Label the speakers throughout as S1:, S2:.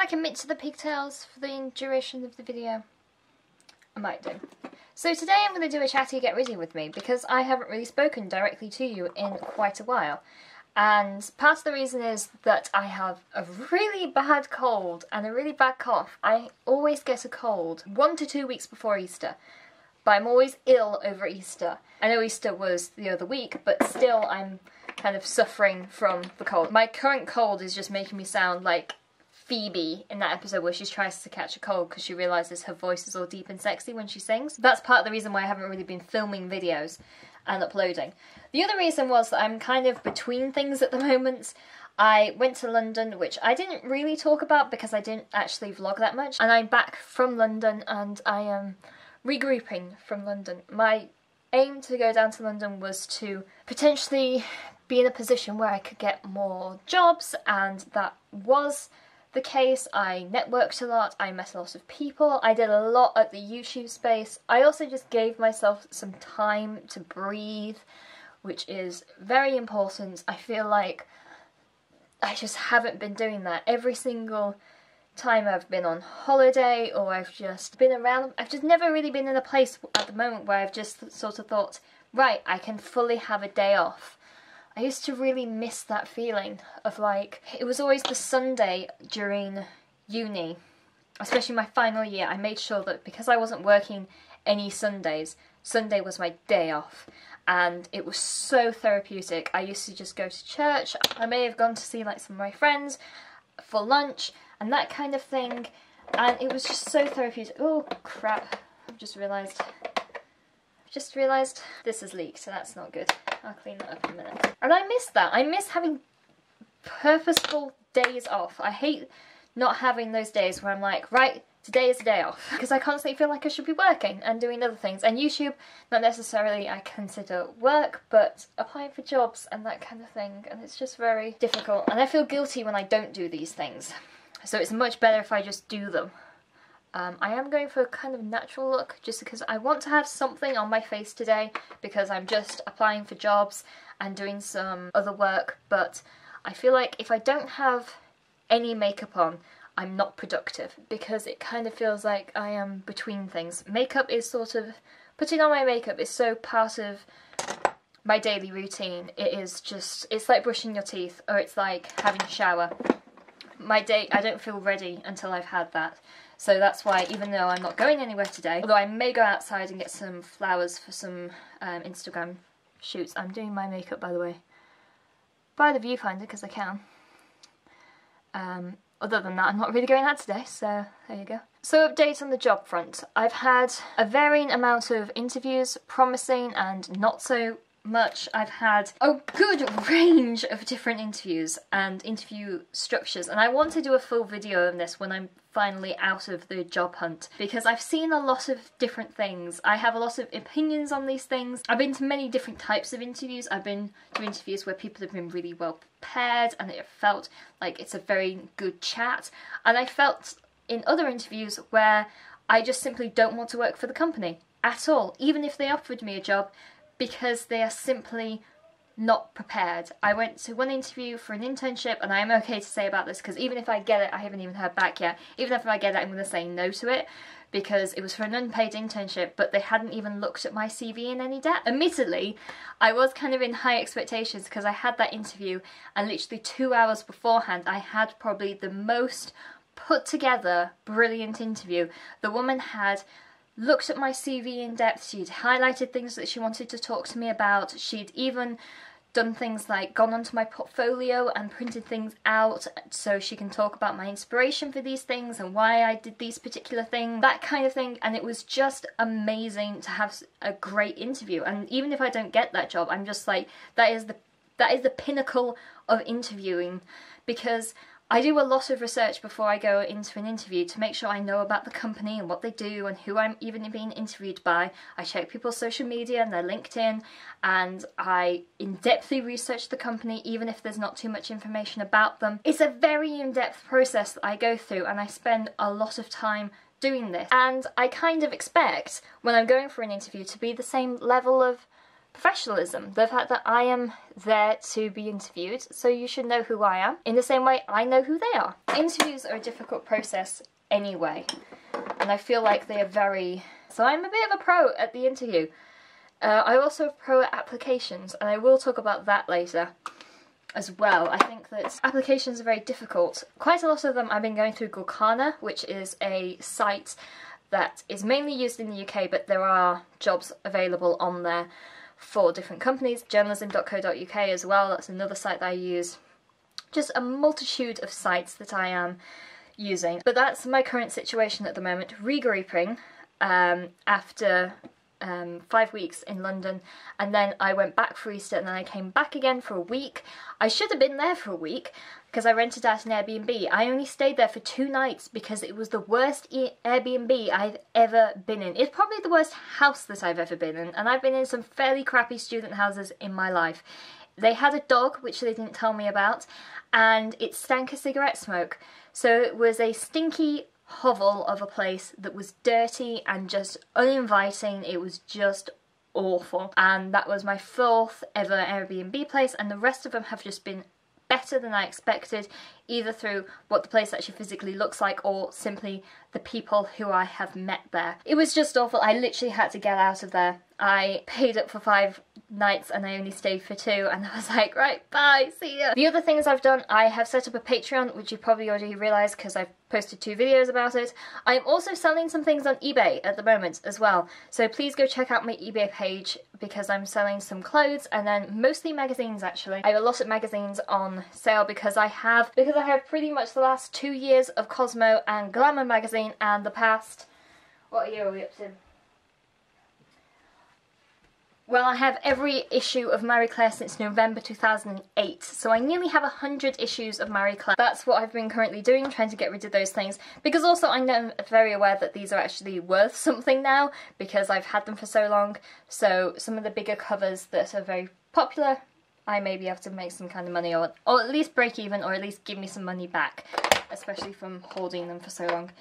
S1: commit to the pigtails for the duration of the video? I might do. So today I'm going to do a chatty get ready with me because I haven't really spoken directly to you in quite a while. And part of the reason is that I have a really bad cold and a really bad cough. I always get a cold 1 to 2 weeks before Easter, but I'm always ill over Easter. I know Easter was the other week, but still I'm kind of suffering from the cold. My current cold is just making me sound like Phoebe in that episode where she tries to catch a cold because she realises her voice is all deep and sexy when she sings. That's part of the reason why I haven't really been filming videos and uploading. The other reason was that I'm kind of between things at the moment. I went to London, which I didn't really talk about because I didn't actually vlog that much, and I'm back from London and I am regrouping from London. My aim to go down to London was to potentially be in a position where I could get more jobs, and that was the case. I networked a lot, I met a lot of people, I did a lot at the YouTube space. I also just gave myself some time to breathe, which is very important. I feel like I just haven't been doing that. Every single time I've been on holiday or I've just been around, I've just never really been in a place at the moment where I've just sort of thought, right, I can fully have a day off. I used to really miss that feeling of like, it was always the Sunday during uni, especially my final year. I made sure that because I wasn't working any Sundays, Sunday was my day off, and it was so therapeutic. I used to just go to church, I may have gone to see like some of my friends for lunch and that kind of thing, and it was just so therapeutic. Oh crap, I've just realised this has leaked, so that's not good. I'll clean that up in a minute. And I miss that. I miss having purposeful days off. I hate not having those days where I'm like, right, today is a day off. Because I constantly feel like I should be working and doing other things. And YouTube, not necessarily I consider work, but applying for jobs and that kind of thing. And it's just very difficult. And I feel guilty when I don't do these things. So it's much better if I just do them. I am going for a kind of natural look just because I want to have something on my face today because I'm just applying for jobs and doing some other work, but I feel like if I don't have any makeup on, I'm not productive because it kind of feels like I am between things. Makeup is sort of, putting on my makeup is so part of my daily routine. It is just, it's like brushing your teeth or it's like having a shower. My day, I don't feel ready until I've had that. So that's why, even though I'm not going anywhere today, although I may go outside and get some flowers for some Instagram shoots. I'm doing my makeup, by the way, by the viewfinder because I can. Other than that, I'm not really going out today, so there you go. So update on the job front. I've had a varying amount of interviews, promising and not so much. I've had a good range of different interviews and interview structures, and I want to do a full video of this when I'm finally out of the job hunt because I've seen a lot of different things. I have a lot of opinions on these things. I've been to many different types of interviews. I've been to interviews where people have been really well prepared and it felt like it's a very good chat, and I felt in other interviews where I just simply don't want to work for the company at all, even if they offered me a job, because they are simply not prepared. I went to one interview for an internship, and I am okay to say about this because even if I get it, I haven't even heard back yet. Even if I get it, I'm going to say no to it because it was for an unpaid internship, but they hadn't even looked at my CV in any depth. Admittedly, I was kind of in high expectations because I had that interview, and literally 2 hours beforehand, I had probably the most put together, brilliant interview. The woman had looked at my CV in depth, she'd highlighted things that she wanted to talk to me about, she'd even done things like gone onto my portfolio and printed things out so she can talk about my inspiration for these things and why I did these particular things, that kind of thing, and it was just amazing to have a great interview. And even if I don't get that job, I'm just like, that is the pinnacle of interviewing, because I do a lot of research before I go into an interview to make sure I know about the company and what they do and who I'm even being interviewed by. I check people's social media and their LinkedIn, and I in-depthly research the company even if there's not too much information about them. It's a very in-depth process that I go through, and I spend a lot of time doing this. And I kind of expect when I'm going for an interview to be the same level of professionalism, the fact that I am there to be interviewed, so you should know who I am, in the same way I know who they are. Interviews are a difficult process anyway, and I feel like they are very... So I'm a bit of a pro at the interview. I'm also a pro at applications, and I will talk about that later as well. I think that applications are very difficult. Quite a lot of them I've been going through Gulkana, which is a site that is mainly used in the UK, but there are jobs available on there for different companies. Journalism.co.uk as well, that's another site that I use. Just a multitude of sites that I am using. But that's my current situation at the moment, regrouping after 5 weeks in London, and then I went back for Easter, and then I came back again for a week. I should have been there for a week because I rented out an Airbnb. I only stayed there for 2 nights because it was the worst Airbnb I've ever been in. It's probably the worst house that I've ever been in, and I've been in some fairly crappy student houses in my life. They had a dog, which they didn't tell me about, and it stank of cigarette smoke. So it was a stinky hovel of a place that was dirty and just uninviting. It was just awful, and that was my 4th ever Airbnb place, and the rest of them have just been better than I expected, either through what the place actually physically looks like or simply the people who I have met there. It was just awful. I literally had to get out of there. I paid up for 5 nights and I only stayed for 2, and I was like, right, bye, see ya. The other things I've done, I have set up a Patreon, which you probably already realised because I've posted 2 videos about it. I'm also selling some things on eBay at the moment as well, so please go check out my eBay page because I'm selling some clothes and then mostly magazines actually. I have a lot of magazines on sale because I have pretty much the last 2 years of Cosmo and Glamour magazine, and the past... What year are we up to? Well, I have every issue of Marie Claire since November 2008, so I nearly have 100 issues of Marie Claire. That's what I've been currently doing, trying to get rid of those things, because also I'm very aware that these are actually worth something now, because I've had them for so long, so some of the bigger covers that are very popular, I may be able to make some kind of money, or at least break even, or at least give me some money back, especially from holding them for so long.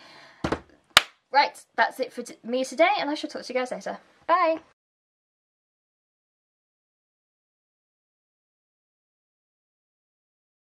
S1: Right, that's it for me today, and I shall talk to you guys later. Bye!